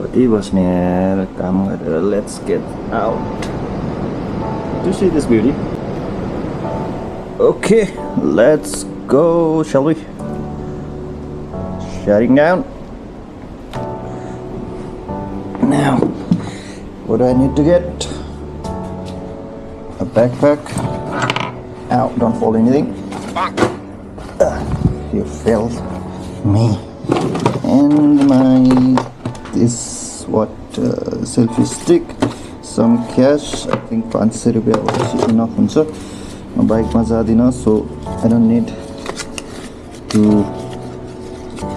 कति बस्ने यार काम गरेर. Let's get out to see this beauty. Okay, let's go, shall we? Shutting down. Now, what do I need to get? A backpack. Ow, don't fall anything. You failed me. And this selfie stick, some cash. I think 500 rupiah enough huncha. My bike ma jadina, so I don't need to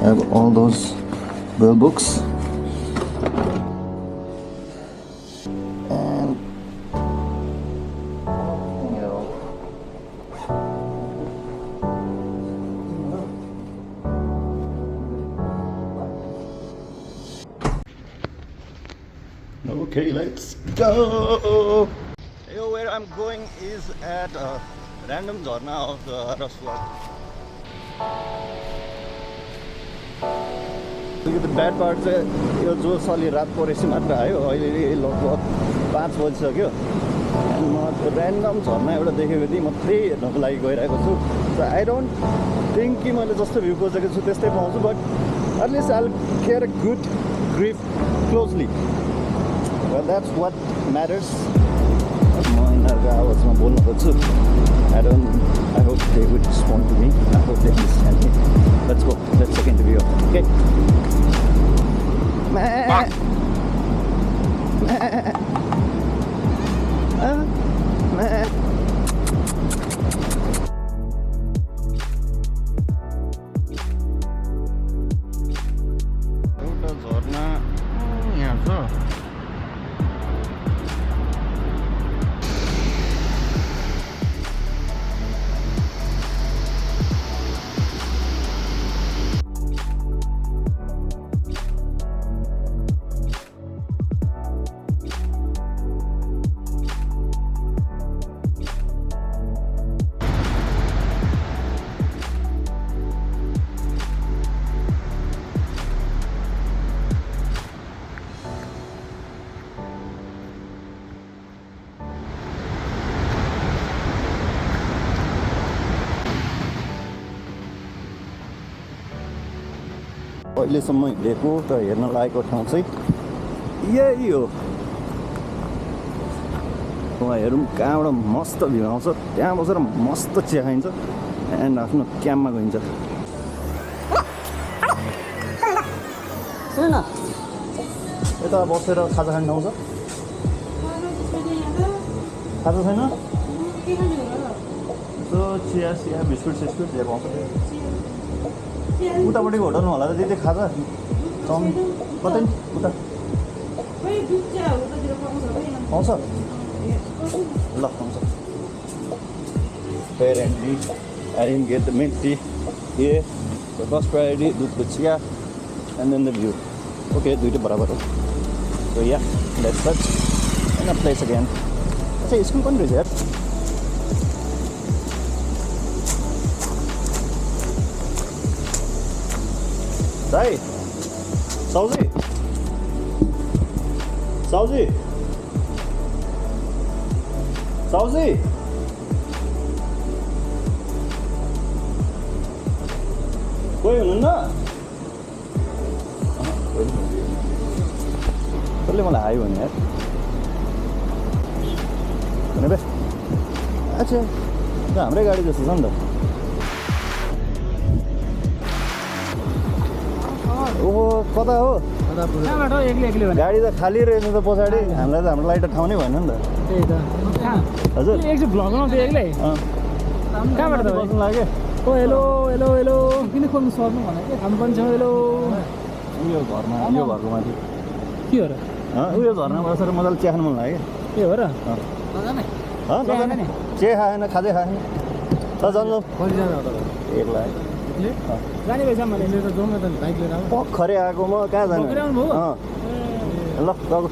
have all those bell books. And okay, let's go. Yo, where I'm going is at a random jharna of the Rasuwa. The bad part चाहिँ यो जो सली रात परेपछि मात्र आयो. अहिले लगभग 5 बजिसक्यो. अनि म ऱ्यान्डम झर्ना एउटा देखेको थिएँ, म त्यही हेर्नको लागि गइरहेको छु. सो आई डोन्ट थिङ्क कि मैले जस्तो भ्यू खोजेको छु त्यस्तै पाउँछु, but at least I will care a good grief closely. Well, that's what matters. म यिनीहरूको आवाजमा बोल्न खोज्छु. I hope they would respond to me. I hope they understand me. Let's go. Let's take an interview. Okay. एउटा झर्ना यहाँ छ. अहिलेसम्म हिँडेको त हेर्न लागेको ठाउँ चाहिँ यही हो. वहाँ हेरौँ कहाँबाट मस्त भ्यू आउँछ. त्यहाँ बसेर मस्त चिया खाइन्छ एन्ड आफ्नो क्याम्पमा गइन्छ. सुन न, यता बसेर खाजा खानु आउँछ. खाजा छैन यसो चिया चिया बिस्कुट सिस्कुट जे पाउँछ उतापट्टिको होटलमा होला त त्यति खाजा चाउमिन कतै उता पाउँछ. ल पाउँछ. Apparently, I didn't get the mint tea here. The first priority, दूधको चिया and then the view. Okay, दुईटै बराबर हो. So yeah, let's search in a place again. अच्छा स्कुल पनि रहेछ यार. दाइ साउजी साउजी साउजी कोही हुनुहुन्न? कसले मलाई आयो भने यार भने बे. अच्छा त्यो हाम्रै गाडी जस्तो छ नि त. ओहो कता हो? गाडी त खाली रहेछ त पछाडि. हामीलाई त हाम्रो लागि त ठाउँ नै भएन नि त. त्यही त. हजुर एकचोटि भ्लग बनाउँथ्यो एक्लै. कहाँबाट त बस्नु लाग्यो? ओ हेलो हेलो हेलो किन खोल्नु सक्नु भने के खानु पनि छ. हेलो उयो घरमा यो घरको माथि के हो र? उयो घरमा बसेर मजाले चिया खानु मन लाग्यो. के हो र? चिया खाएन खाँदै खाएन त जान्नु एक्लै जाने भएछ मैले त जाउँ न त बाइक लिएर. भर्खरै आएको म कहाँ जानु. ल गएको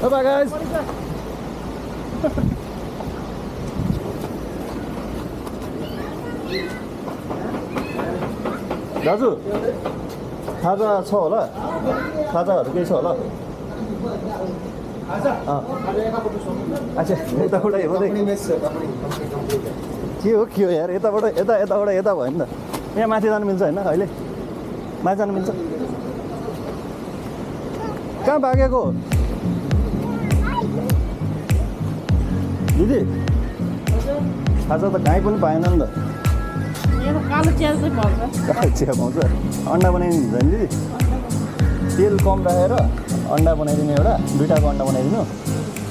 Bye guys. दाजु खाजा छ होला खाजाहरू केही छ होला अच्छा यताबाट हेर्दै के हो यार यताबाट यताबाट यता भयो नि त यहाँ माथि जानु मिल्छ होइन अहिले माथि जानु मिल्छ कहाँ भागेको दिदी खाजा त कहीँ पनि पाएन नि त कालो चिया चाहिँ पाउँछ चिया पाउँछ अन्डा बनाइदिनु हुन्छ नि दिदी तेल कम राखेर अन्डा बनाइदिनु एउटा दुइटाको अन्डा बनाइदिनु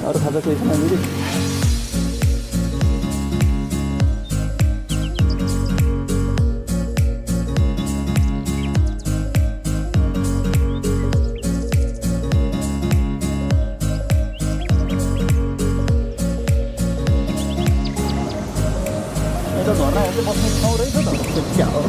अरू खाजा केही छैन दिदी यता झर्नाहरू चाहिँ बस्ने ठाउँ रहेछ त क्या हो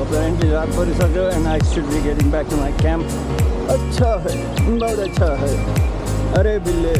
Apparently रात परिसक्यो and I should be getting back to my camp. अच्छा है बहुत अच्छा है अरे बिल्ले